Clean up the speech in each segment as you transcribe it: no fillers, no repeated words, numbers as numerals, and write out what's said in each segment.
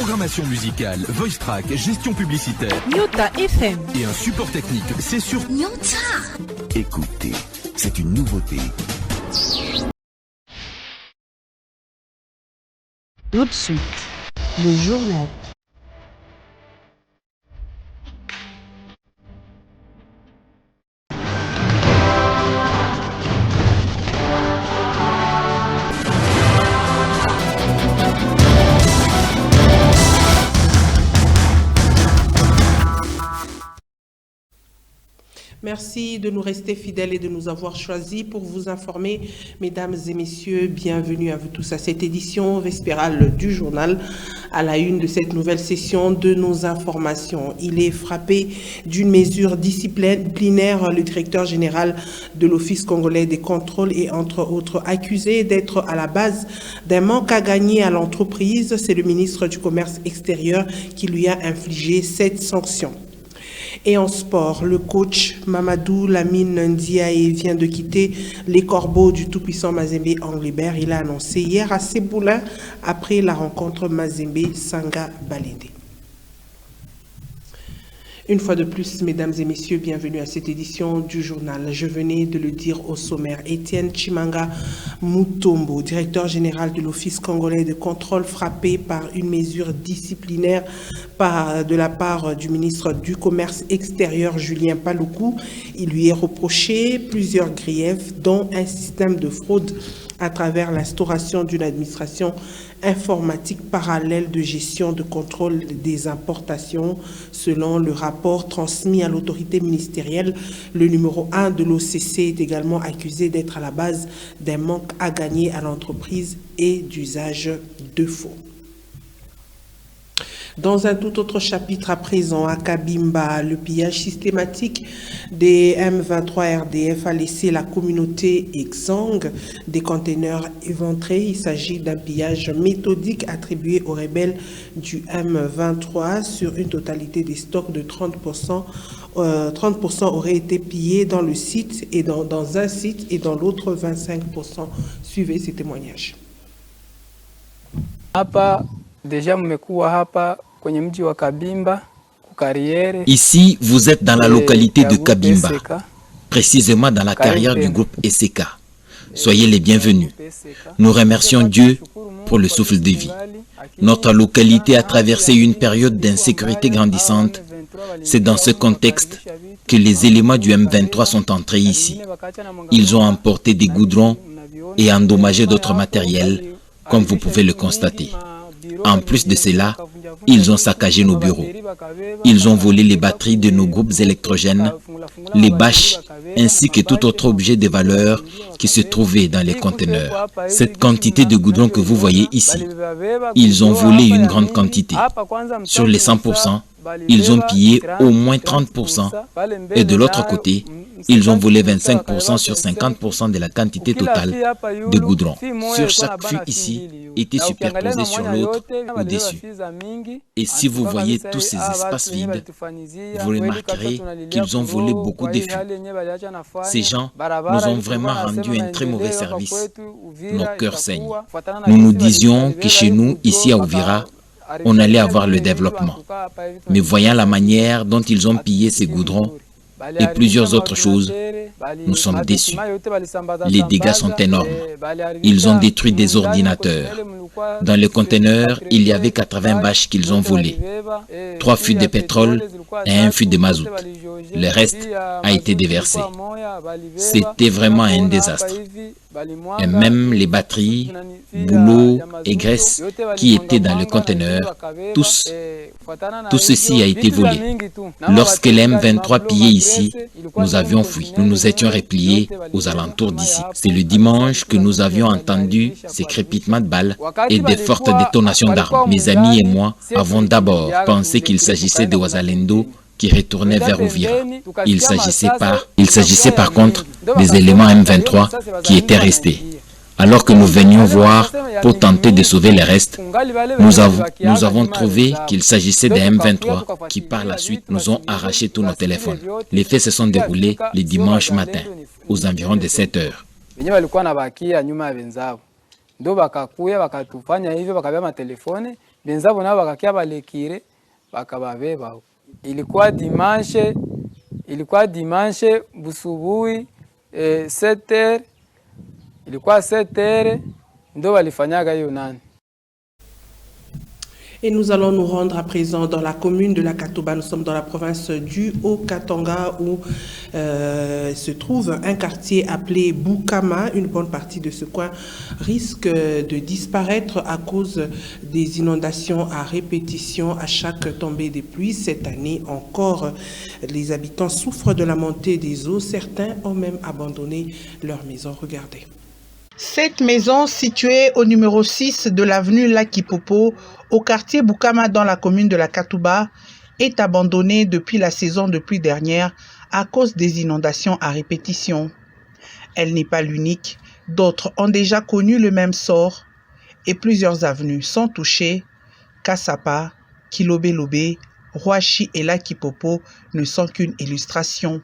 Programmation musicale, voice track, gestion publicitaire. Nyota FM. Et un support technique, c'est sur Nyota. Écoutez, c'est une nouveauté. Tout de suite, le journal. Merci de nous rester fidèles et de nous avoir choisis pour vous informer. Mesdames et messieurs, bienvenue à vous tous à cette édition vespérale du journal. À la une de cette nouvelle session de nos informations, il est frappé d'une mesure disciplinaire. Le directeur général de l'Office congolais des contrôles est entre autres accusé d'être à la base d'un manque à gagner à l'entreprise. C'est le ministre du Commerce extérieur qui lui a infligé cette sanction. Et en sport, le coach Mamadou Lamine Ndiaye vient de quitter les Corbeaux du tout-puissant Mazembe Anglibert. Il a annoncé hier à Seboulin après la rencontre Mazembe-Sanga-Balende. Une fois de plus, mesdames et messieurs, bienvenue à cette édition du journal. Je venais de le dire au sommaire. Étienne Chimanga Mutombo, directeur général de l'Office congolais de contrôle, frappé par une mesure disciplinaire de la part du ministre du Commerce extérieur, Julien Paluku. Il lui est reproché plusieurs griefs, dont un système de fraude à travers l'instauration d'une administration informatique parallèle de gestion de contrôle des importations. Selon le rapport transmis à l'autorité ministérielle, le numéro 1 de l'OCC est également accusé d'être à la base d'un manque à gagner à l'entreprise et d'usage de faux. Dans un tout autre chapitre à présent, à Kabimba, le pillage systématique des M23 RDF a laissé la communauté exsangue des conteneurs éventrés. Il s'agit d'un pillage méthodique attribué aux rebelles du M23 sur une totalité des stocks de 30%. 30% auraient été pillés dans le site et dans un site et dans l'autre 25%. Suivez ces témoignages. Ici, vous êtes dans la localité de Kabimba, précisément dans la carrière du groupe SK. Soyez les bienvenus. Nous remercions Dieu pour le souffle de vie. Notre localité a traversé une période d'insécurité grandissante. C'est dans ce contexte que les éléments du M23 sont entrés ici. Ils ont emporté des goudrons et endommagé d'autres matériels, comme vous pouvez le constater. En plus de cela, ils ont saccagé nos bureaux. Ils ont volé les batteries de nos groupes électrogènes, les bâches, ainsi que tout autre objet de valeur qui se trouvait dans les conteneurs. Cette quantité de goudron que vous voyez ici, ils ont volé une grande quantité. Sur les 100%, ils ont pillé au moins 30%. Et de l'autre côté, ils ont volé 25% sur 50% de la quantité totale de goudron. Sur chaque fût ici, était superposé sur l'autre ou dessus. Et si vous voyez tous ces espaces vides, vous remarquerez qu'ils ont volé beaucoup de fûts. Ces gens nous ont vraiment rendu un très mauvais service. Nos cœurs saignent. Nous nous disions que chez nous, ici à Uvira, on allait avoir le développement. Mais voyant la manière dont ils ont pillé ces goudrons et plusieurs autres choses, nous sommes déçus. Les dégâts sont énormes. Ils ont détruit des ordinateurs. Dans le conteneur, il y avait 80 bâches qu'ils ont volées, 3 fûts de pétrole et 1 fût de mazout. Le reste a été déversé. C'était vraiment un désastre. Et même les batteries, bouleaux et graisses qui étaient dans le conteneur, tout ceci a été volé. Lorsque les M23 pillaient ici, nous avions fui. Nous nous étions repliés aux alentours d'ici. C'est le dimanche que nous avions entendu ces crépitements de balles et des fortes détonations d'armes. Mes amis et moi avons d'abord pensé qu'il s'agissait de Wazalendo qui retournaient vers Uvira. Il s'agissait par contre des éléments M23 qui étaient restés. Alors que nous venions voir pour tenter de sauver les restes, nous avons trouvé qu'il s'agissait des M23 qui par la suite nous ont arraché tous nos téléphones. Les faits se sont déroulés le dimanche matin, aux environs de 7 heures. Ndo bakakuya bakatufanya hivyo, bakabeba matelefone benzabo nao bakakia balekire bakababeba. Ilikuwa dimanche busubuhi 7h, ilikuwa 7h ndo walifanyaga hiyo nani. Et nous allons nous rendre à présent dans la commune de la Katouba. Nous sommes dans la province du Haut-Katanga où se trouve un quartier appelé Boukama. Une bonne partie de ce coin risque de disparaître à cause des inondations à répétition à chaque tombée de pluie. Cette année encore, les habitants souffrent de la montée des eaux. Certains ont même abandonné leur maison. Regardez. Cette maison, située au numéro 6 de l'avenue Lakipopo, au quartier Boukama dans la commune de la Katouba, est abandonnée depuis la saison de pluie dernière à cause des inondations à répétition. Elle n'est pas l'unique, d'autres ont déjà connu le même sort et plusieurs avenues sont touchées. Kassapa, Kilobé-Lobé, Rouachi et Lakipopo ne sont qu'une illustration.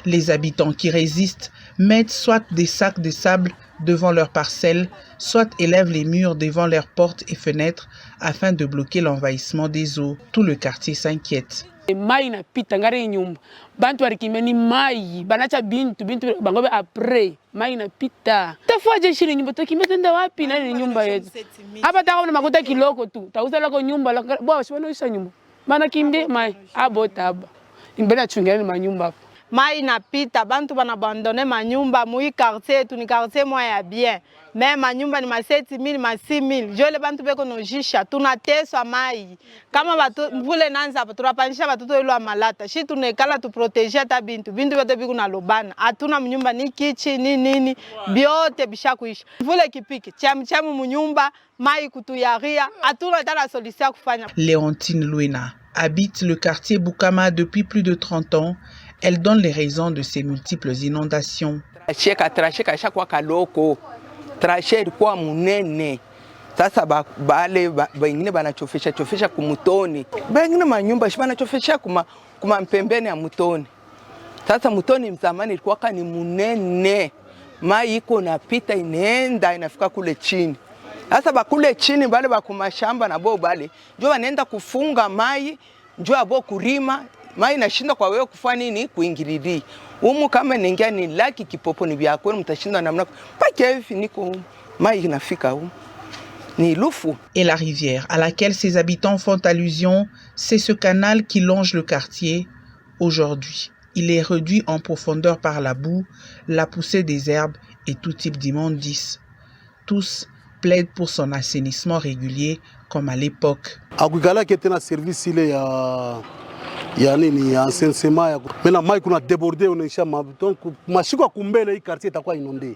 Les habitants qui résistent mettent soit des sacs de sable devant leurs parcelles, soit élèvent les murs devant leurs portes et fenêtres afin de bloquer l'envahissement des eaux. Tout le quartier s'inquiète. Mai na pita ngari nyumba bantu walikimeni mai banacha bintu bangobe après mai na pita tafuaje shiri nyumba tokimenda wapi na nyumba yetu hapa taona makuta kiloko tu tauza lako nyumba bwa shibano isha nyumba bana kimbe mai abota haba imbele chungeni manyumba hapo. Mai inapita, bantu banabandone manyumba, mui quartier, tu ni quartier moya bien. Mais manyumba ni ma 7,000, ma 6,000. Jole bantu beko nojisha, tunateswa mai. Kama batu, mvule nanza, tunapanisha batuto ilo amalata. Shi tunekala tu proteger ta bintu. Bintu bete biku na lobana. Atuna mnyumba ni kichi, ni nini. Biote bisha kuisha. Mvule kipiki, chamu mnyumba, mai kutuyaria. Atuna tala solution kufanya. Léontine Louena habite le quartier Boukama depuis plus de 30 ans. Elle donne les raisons de ces multiples inondations. Tracheka kwa kaloko. Trache ilikuwa munene. Sasa bale bengine banachofesha kumutoni. Bengine manyumba banachofesha kuma mpembeni ya mutoni. Sasa mutoni mzamani ilikuwa ni munene. Mai iko napita inaenda inafika kule chini. Sasa bakule chini bale bakumashamba na bo bale. Njoo wanaenda kufunga mai, njoo abo kurima. Mai nashinda kwa wewe kufanya nini kuingilili. Umu kama ningia ni Lakipopo ni vya kwenu mtashinda namna pake hivi niko mai inafika huko. Ni lufu. Et la rivière à laquelle ses habitants font allusion, c'est ce canal qui longe le quartier aujourd'hui. Il est réduit en profondeur par la boue, la poussée des herbes et tout type d'immondices. Tous plaident pour son assainissement régulier comme à l'époque. Akugala qui était dans service il est yani ni assainissement ya mena mai kuna déborder onesha donc mashiko kumbele hii quartier itakuwa inondé.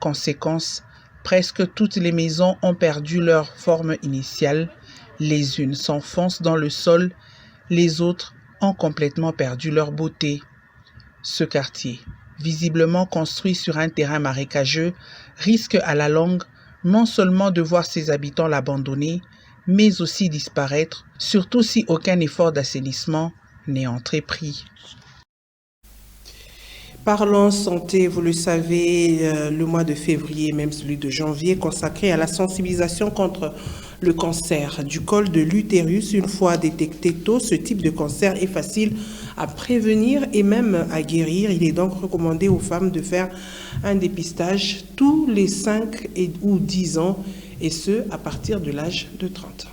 Conséquence, presque toutes les maisons ont perdu leur forme initiale. Les unes s'enfoncent dans le sol, les autres ont complètement perdu leur beauté. Ce quartier, visiblement construit sur un terrain marécageux, risque à la longue non seulement de voir ses habitants l'abandonner, mais aussi disparaître, surtout si aucun effort d'assainissement n'est entrepris. Parlons santé, vous le savez, le mois de février, même celui de janvier, consacré à la sensibilisation contre le cancer du col de l'utérus. Une fois détecté tôt, ce type de cancer est facile à prévenir et même à guérir. Il est donc recommandé aux femmes de faire un dépistage tous les 5 ou 10 ans, et ce, à partir de l'âge de 30 ans.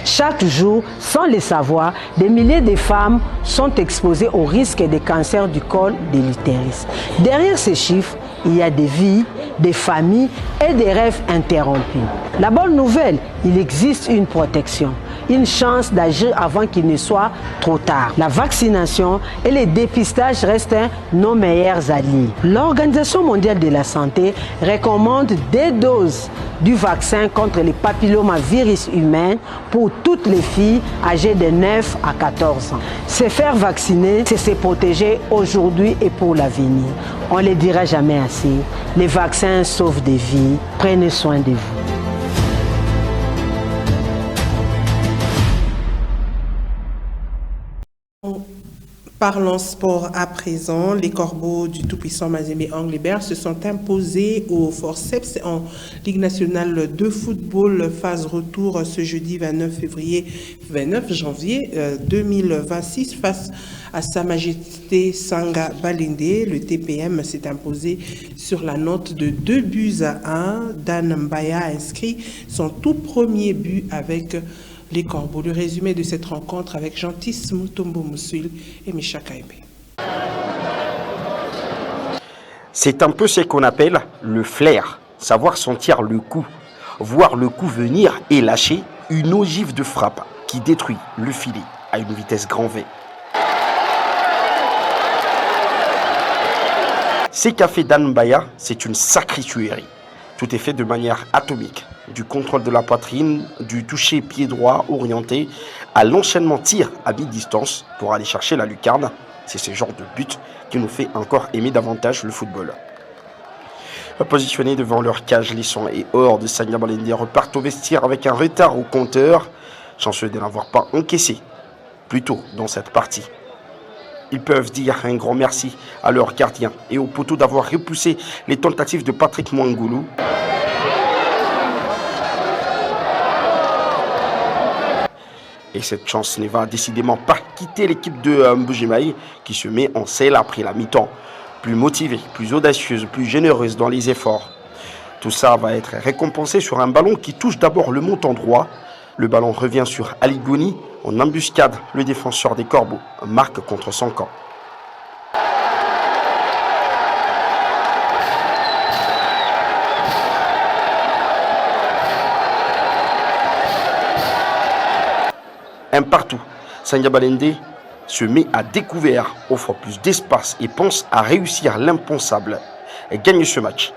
Chaque jour, sans le savoir, des milliers de femmes sont exposées au risque de cancer du col de l'utérus. Derrière ces chiffres, il y a des vies, des familles et des rêves interrompus. La bonne nouvelle, il existe une protection, une chance d'agir avant qu'il ne soit trop tard. La vaccination et le dépistage restent nos meilleurs alliés. L'Organisation mondiale de la santé recommande des doses du vaccin contre le papillomavirus humain pour toutes les filles âgées de 9 à 14 ans. Se faire vacciner, c'est se protéger aujourd'hui et pour l'avenir. On ne le dira jamais assez. Les vaccins sauvent des vies. Prenez soin de vous. Parlons sport à présent. Les Corbeaux du tout-puissant Mazembe Anglebert se sont imposés au forceps en Ligue nationale de football phase retour ce jeudi 29 janvier 2026 face à Sa Majesté Sanga Balinde. Le TPM s'est imposé sur la note de 2-1. Dan Mbaya a inscrit son tout premier but avec les Corbeaux. Le résumé de cette rencontre avec Jean-Tis Mutombo Moussoul et Micha Kaebe. C'est un peu ce qu'on appelle le flair, savoir sentir le coup, voir le coup venir et lâcher une ogive de frappe qui détruit le filet à une vitesse grand V. Ce qu'a fait Dan Mbaya, c'est une sacrée tuerie. Tout est fait de manière atomique, du contrôle de la poitrine, du toucher pied droit orienté à l'enchaînement tir à mi-distance pour aller chercher la lucarne. C'est ce genre de but qui nous fait encore aimer davantage le football. Positionnés devant leur cage, les sons et hors de Sanga Balinde repartent au vestiaire avec un retard au compteur, chanceux de n'avoir pas encaissé plus tôt dans cette partie. Ils peuvent dire un grand merci à leur gardien et au poteau d'avoir repoussé les tentatives de Patrick Mwangoulou. Et cette chance ne va décidément pas quitter l'équipe de Mbujimaï qui se met en selle après la mi-temps. Plus motivée, plus audacieuse, plus généreuse dans les efforts. Tout ça va être récompensé sur un ballon qui touche d'abord le montant droit. Le ballon revient sur Ali Gouni. En embuscade, le défenseur des Corbeaux marque contre son camp. Un partout, Sanga Balinde se met à découvert, offre plus d'espace et pense à réussir l'impensable et gagne ce match.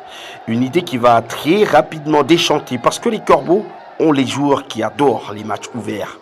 Une idée qui va très rapidement déchanter parce que les Corbeaux ont les joueurs qui adorent les matchs ouverts.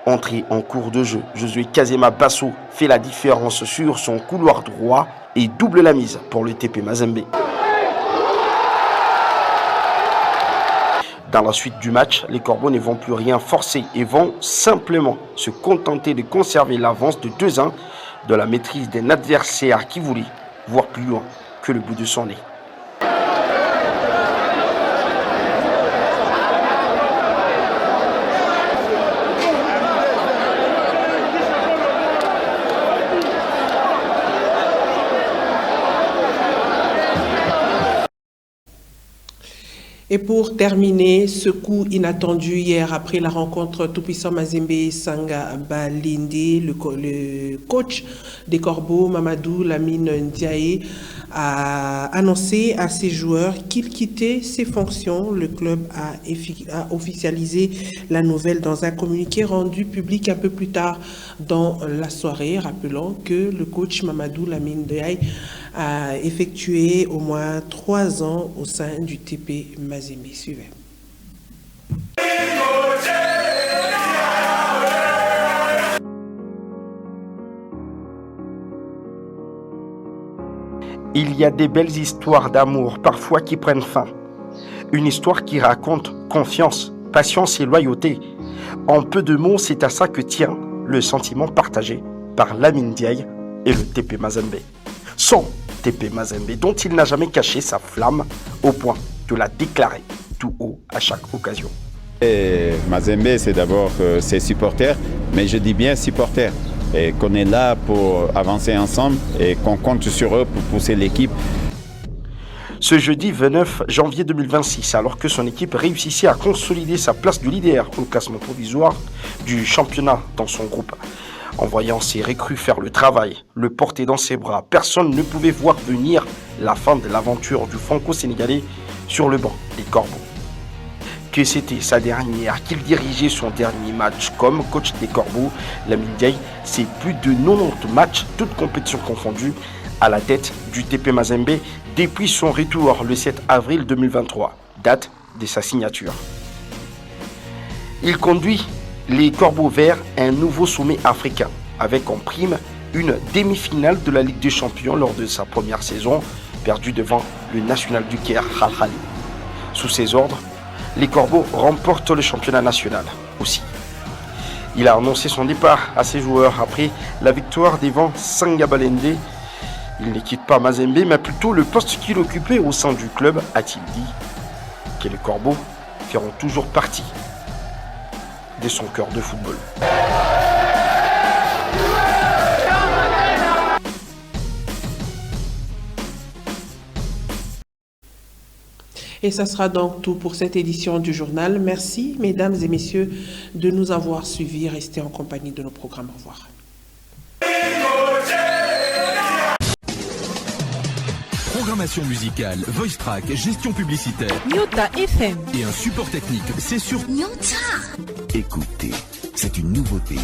Entré en cours de jeu, Josué Kazema Basso fait la différence sur son couloir droit et double la mise pour le TP Mazembe. Dans la suite du match, les Corbeaux ne vont plus rien forcer et vont simplement se contenter de conserver l'avance de 2-1 de la maîtrise d'un adversaire qui voulait voir plus loin que le bout de son nez. Et pour terminer, ce coup inattendu hier après la rencontre tout-puissant Mazembe Sanga Balinde, le coach des Corbeaux, Mamadou Lamine Ndiaye, a annoncé à ses joueurs qu'il quittait ses fonctions. Le club a officialisé la nouvelle dans un communiqué rendu public un peu plus tard dans la soirée. Rappelons que le coach Mamadou Lamine Ndiaye a effectué au moins 3 ans au sein du TP Mazembe. Suivez. Il y a des belles histoires d'amour parfois qui prennent fin. Une histoire qui raconte confiance, patience et loyauté. En peu de mots, c'est à ça que tient le sentiment partagé par Lamine Ndiaye et le TP Mazembe. Son TP Mazembe, dont il n'a jamais caché sa flamme au point de la déclarer tout haut à chaque occasion. Mazembe, c'est d'abord ses supporters, mais je dis bien supporters. Et qu'on est là pour avancer ensemble et qu'on compte sur eux pour pousser l'équipe. Ce jeudi 29 janvier 2026, alors que son équipe réussissait à consolider sa place de leader au classement provisoire du championnat dans son groupe, en voyant ses recrues faire le travail, le porter dans ses bras, personne ne pouvait voir venir la fin de l'aventure du franco-sénégalais sur le banc des Corbeaux. Que c'était sa dernière, qu'il dirigeait son dernier match comme coach des Corbeaux, Lamine Ndiaye, c'est plus de 90 matchs, toutes compétitions confondues, à la tête du TP Mazembe depuis son retour le 7 avril 2023, date de sa signature. Il conduit les Corbeaux Verts à un nouveau sommet africain, avec en prime une demi-finale de la Ligue des Champions lors de sa première saison, perdue devant le National du Caire, Al Ahly. Sous ses ordres, les Corbeaux remportent le championnat national aussi. Il a annoncé son départ à ses joueurs après la victoire devant Sangabalende. Il ne quitte pas Mazembe, mais plutôt le poste qu'il occupait au sein du club, a-t-il dit, que les Corbeaux feront toujours partie de son cœur de football. Et ça sera donc tout pour cette édition du journal. Merci, mesdames et messieurs, de nous avoir suivis. Restez en compagnie de nos programmes. Au revoir. Programmation musicale, voice track, gestion publicitaire. Nyota FM. Et un support technique, c'est sur Nyota. Écoutez, c'est une nouveauté.